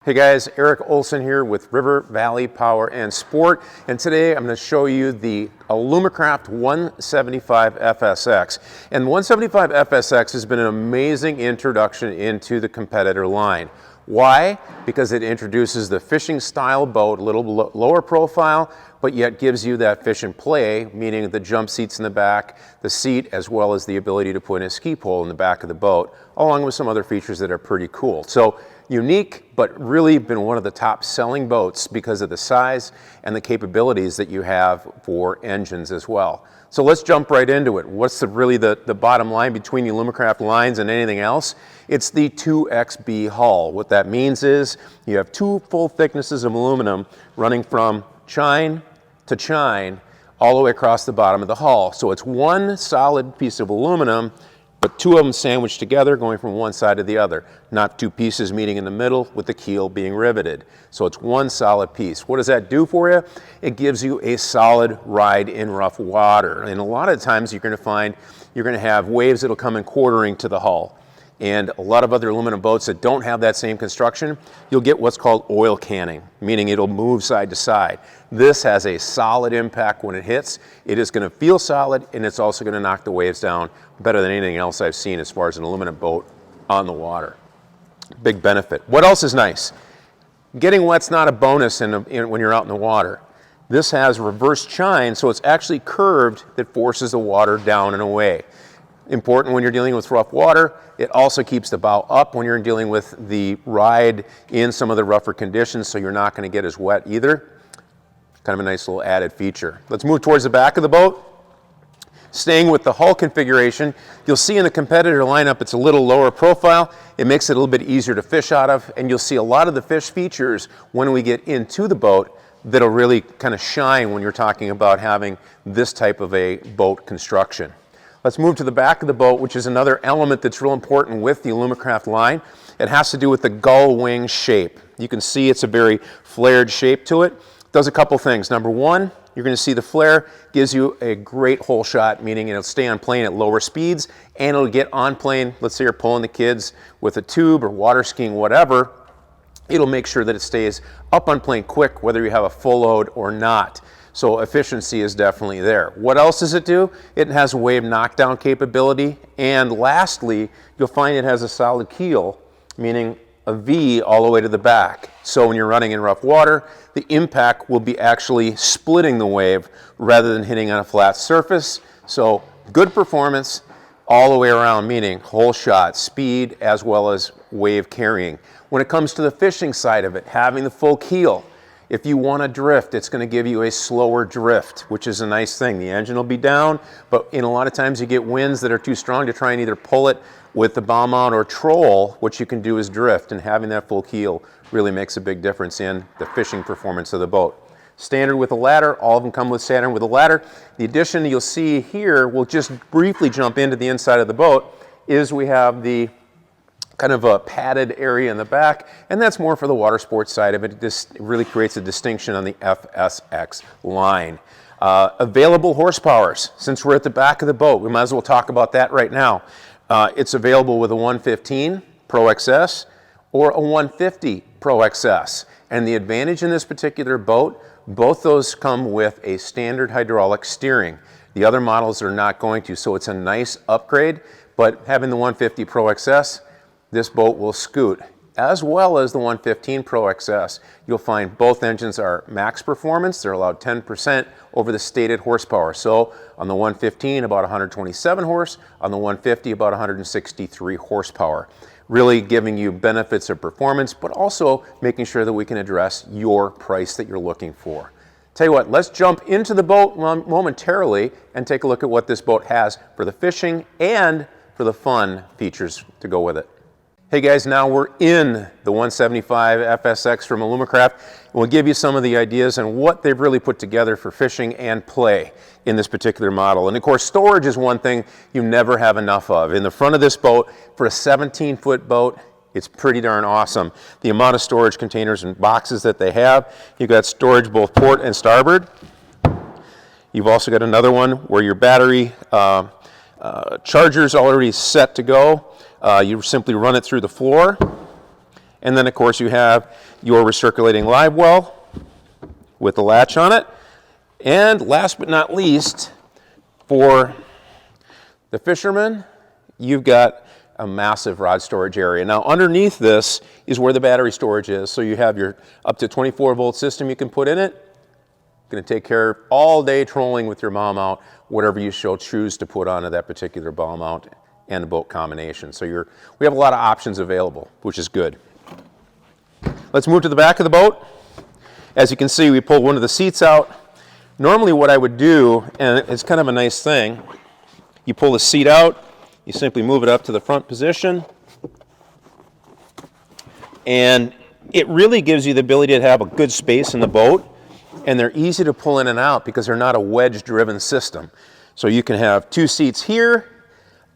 Hey guys, Eric Olson here with River Valley Power and Sport, and today I'm going to show you the AlumaCraft 175 FSX. And the 175 FSX has been an amazing introduction into the competitor line. Why? Because it introduces the fishing style boat, a little lower profile, but yet gives you that fish and play, meaning the jump seats in the back, the seat, as well as the ability to put in a ski pole in the back of the boat, along with some other features that are pretty cool. So unique, but really been one of the top selling boats because of the size and the capabilities that you have for engines as well. So let's jump right into it. What's really the bottom line between the AlumaCraft lines and anything else? It's the 2XB hull. What that means is you have two full thicknesses of aluminum running from chine to chine all the way across the bottom of the hull. So it's one solid piece of aluminum, but two of them sandwiched together going from one side to the other, not two pieces meeting in the middle with the keel being riveted. So it's one solid piece. What does that do for you? It gives you a solid ride in rough water. And a lot of times you're going to find you're going to have waves that'll come in quartering to the hull. And a lot of other aluminum boats that don't have that same construction, you'll get what's called oil canning, meaning it'll move side to side. This has a solid impact when it hits. It is going to feel solid, and it's also going to knock the waves down better than anything else I've seen as far as an aluminum boat on the water. Big benefit. What else is nice? Getting wet's not a bonus when you're out in the water. This has reverse chine, so it's actually curved that forces the water down and away. Important when you're dealing with rough water. It also keeps the bow up when you're dealing with the ride in some of the rougher conditions, so you're not going to get as wet either. Kind of a nice little added feature. Let's move towards the back of the boat. Staying with the hull configuration, you'll see in the competitor lineup it's a little lower profile. It makes it a little bit easier to fish out of, and you'll see a lot of the fish features when we get into the boat that'll really kind of shine when you're talking about having this type of a boat construction. Let's move to the back of the boat, which is another element that's real important with the AlumaCraft line. It has to do with the gull wing shape. You can see it's a very flared shape to it. It does a couple things. Number one, you're going to see the flare gives you a great hole shot, meaning it'll stay on plane at lower speeds, and it'll get on plane. Let's say you're pulling the kids with a tube or water skiing, whatever. It'll make sure that it stays up on plane quick, whether you have a full load or not. So efficiency is definitely there. What else does it do? It has wave knockdown capability. And lastly, you'll find it has a solid keel, meaning a V all the way to the back. So when you're running in rough water, the impact will be actually splitting the wave rather than hitting on a flat surface. So good performance all the way around, meaning hole shot, speed, as well as wave carrying. When it comes to the fishing side of it, having the full keel, if you want to drift, it's going to give you a slower drift, which is a nice thing. The engine will be down, but in a lot of times you get winds that are too strong to try and either pull it with the bow mount or troll. What you can do is drift, and having that full keel really makes a big difference in the fishing performance of the boat. Standard with a ladder, all of them come with standard with a ladder. The addition you'll see here, we'll just briefly jump into the inside of the boat, is we have the kind of a padded area in the back, and that's more for the water sports side of it. This really creates a distinction on the FSX line. Available horsepowers. Since we're at the back of the boat, we might as well talk about that right now. It's available with a 115 Pro XS or a 150 Pro XS. And the advantage in this particular boat, both those come with a standard hydraulic steering. The other models are not going to, so it's a nice upgrade, but having the 150 Pro XS, this boat will scoot, as well as the 115 Pro XS. You'll find both engines are max performance. They're allowed 10% over the stated horsepower. So on the 115, about 127 horse. On the 150, about 163 horsepower. Really giving you benefits of performance, but also making sure that we can address your price that you're looking for. Tell you what, let's jump into the boat momentarily and take a look at what this boat has for the fishing and for the fun features to go with it. Hey guys, now we're in the 175 FSX from AlumaCraft. We'll give you some of the ideas and what they've really put together for fishing and play in this particular model. And of course, storage is one thing you never have enough of. In the front of this boat, for a 17-foot boat, it's pretty darn awesome. The amount of storage containers and boxes that they have. You've got storage both port and starboard. You've also got another one where your battery charger's already set to go. You simply run it through the floor, And then of course you have your recirculating live well with the latch on it. And last but not least, for the fishermen, you've got a massive rod storage area. Now underneath this is where the battery storage is. So you have your up to 24-volt system you can put in it. Going to take care of all day trolling with your bow mount, whatever you choose to put onto that particular bow mount and the boat combination. So we have a lot of options available, which is good. Let's move to the back of the boat. As you can see, we pulled one of the seats out. Normally what I would do, and it's kind of a nice thing, you pull the seat out, you simply move it up to the front position, and it really gives you the ability to have a good space in the boat, and they're easy to pull in and out because they're not a wedge-driven system. So you can have 2 seats here,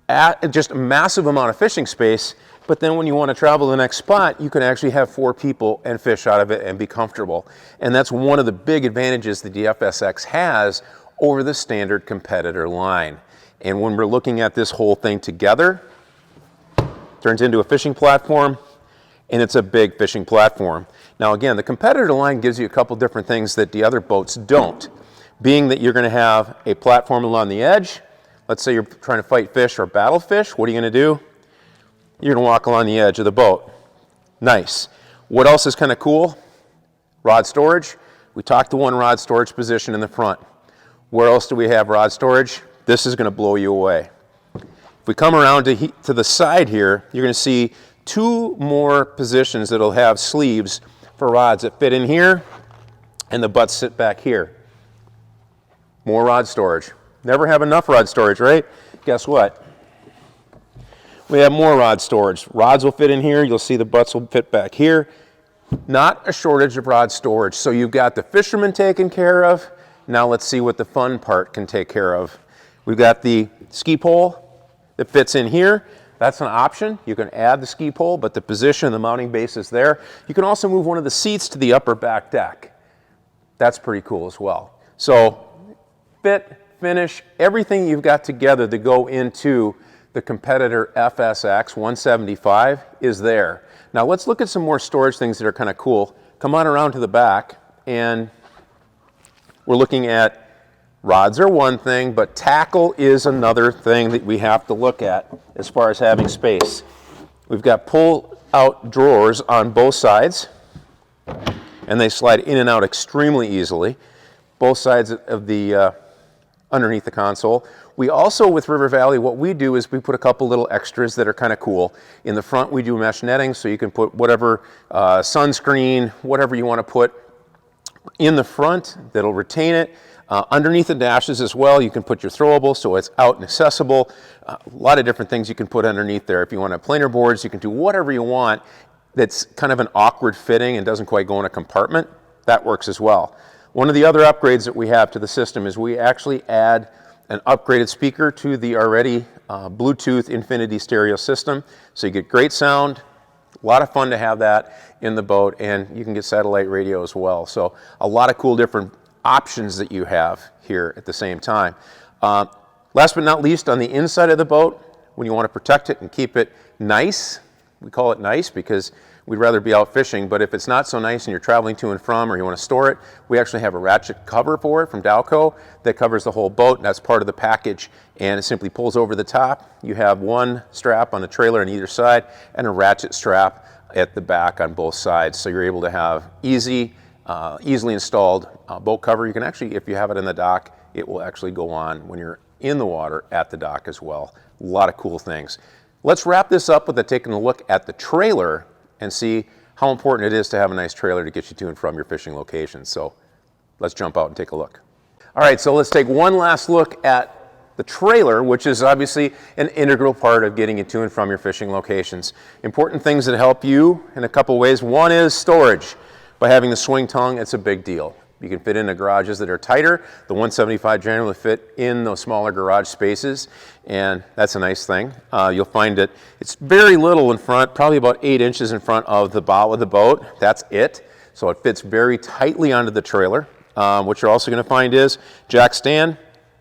at just a massive amount of fishing space, but then when you want to travel to the next spot, you can actually have 4 people and fish out of it and be comfortable. And that's one of the big advantages that the FSX has over the standard competitor line. And when we're looking at this whole thing together, it turns into a fishing platform, and it's a big fishing platform. Now again, the competitor line gives you a couple different things that the other boats don't, being that you're going to have a platform along the edge. Let's say you're trying to fight fish or battle fish. What are you going to do? You're going to walk along the edge of the boat. Nice. What else is kind of cool? Rod storage. We talked to one rod storage position in the front. Where else do we have rod storage? This is going to blow you away. If we come around to the side here, you're going to see 2 more positions that'll have sleeves for rods that fit in here, and the butts sit back here. More rod storage. Never have enough rod storage, right? Guess what? We have more rod storage. Rods will fit in here. You'll see the butts will fit back here. Not a shortage of rod storage. So you've got the fishermen taken care of. Now let's see what the fun part can take care of. We've got the ski pole that fits in here. That's an option. You can add the ski pole, but the position, the mounting base is there. You can also move one of the seats to the upper back deck. That's pretty cool as well. So fit, finish, everything you've got together to go into the competitor FSX 175 is there. Now let's look at some more storage things that are kind of cool. Come on around to the back, and we're looking at rods are one thing, but tackle is another thing that we have to look at as far as having space. We've got pull-out drawers on both sides, and they slide in and out extremely easily. Both sides of the underneath the console. We also, with River Valley, what we do is we put a couple little extras that are kind of cool. In the front, we do mesh netting, so you can put whatever sunscreen, whatever you want to put in the front that'll retain it. Underneath the dashes as well, you can put your throwable so it's out and accessible. A lot of different things you can put underneath there. If you want to have planer boards, you can do whatever you want that's kind of an awkward fitting and doesn't quite go in a compartment. That works as well. One of the other upgrades that we have to the system is we actually add an upgraded speaker to the already Bluetooth Infinity stereo system. So you get great sound. A lot of fun to have that in the boat, and you can get satellite radio as well. So a lot of cool different options that you have here at the same time. Last but not least, on the inside of the boat, when you want to protect it and keep it nice, we call it nice because we'd rather be out fishing, but if it's not so nice and you're traveling to and from or you want to store it, we actually have a ratchet cover for it from Dowco that covers the whole boat, and that's part of the package, and it simply pulls over the top. You have one strap on the trailer on either side and a ratchet strap at the back on both sides, so you're able to have easily installed boat cover. You can actually, if you have it in the dock, it will actually go on when you're in the water at the dock as well. A lot of cool things. Let's wrap this up with taking a look at the trailer and see how important it is to have a nice trailer to get you to and from your fishing locations. So let's jump out and take a look. All right, so let's take one last look at the trailer, which is obviously an integral part of getting you to and from your fishing locations. Important things that help you in a couple ways. One is storage. By having the swing tongue, it's a big deal. You can fit into garages that are tighter. The 175 generally fit in those smaller garage spaces, and that's a nice thing. You'll find that it's very little in front, probably about 8 inches in front of the bow of the boat. That's it. So it fits very tightly onto the trailer. What you're also going to find is jack stand.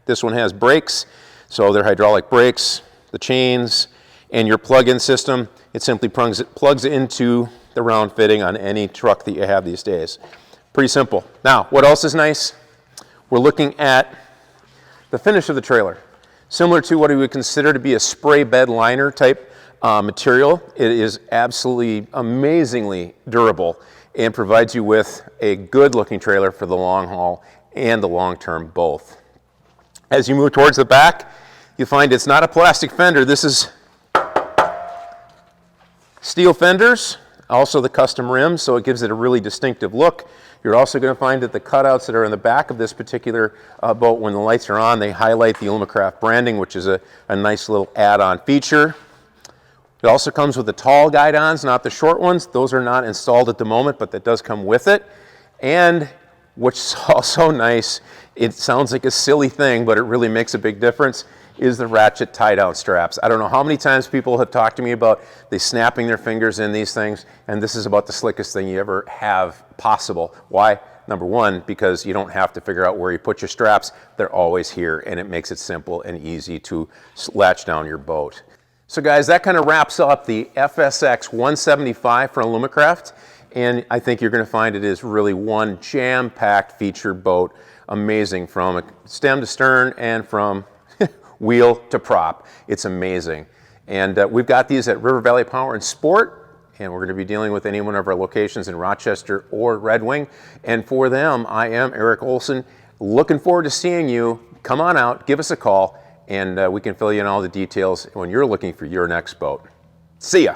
This one has brakes, so they're hydraulic brakes, the chains, and your plug-in system. It simply plugs it into the round fitting on any truck that you have these days. Pretty simple. Now, what else is nice? We're looking at the finish of the trailer. Similar to what we would consider to be a spray bed liner type material. It is absolutely amazingly durable and provides you with a good looking trailer for the long haul and the long term both. As you move towards the back, you find it's not a plastic fender. This is steel fenders, also the custom rims, so it gives it a really distinctive look. You're also going to find that the cutouts that are in the back of this particular boat, when the lights are on, they highlight the AlumaCraft branding, which is a nice little add-on feature. It also comes with the tall guidons, not the short ones. Those are not installed at the moment, but that does come with it. And what's also nice, it sounds like a silly thing, but it really makes a big difference, is the ratchet tie-down straps. I don't know how many times people have talked to me about they snapping their fingers in these things, and this is about the slickest thing you ever have possible. Why? Number one, because you don't have to figure out where you put your straps. They're always here, and it makes it simple and easy to latch down your boat. So guys, that kind of wraps up the FSX 175 from AlumaCraft, and I think you're going to find it is really one jam-packed featured boat. Amazing from stem to stern and from wheel to prop. It's amazing. And we've got these at River Valley Power and Sport, and we're going to be dealing with any one of our locations in Rochester or Red Wing. And for them, I am Eric Olson. Looking forward to seeing you. Come on out, give us a call, and we can fill you in all the details when you're looking for your next boat. See ya.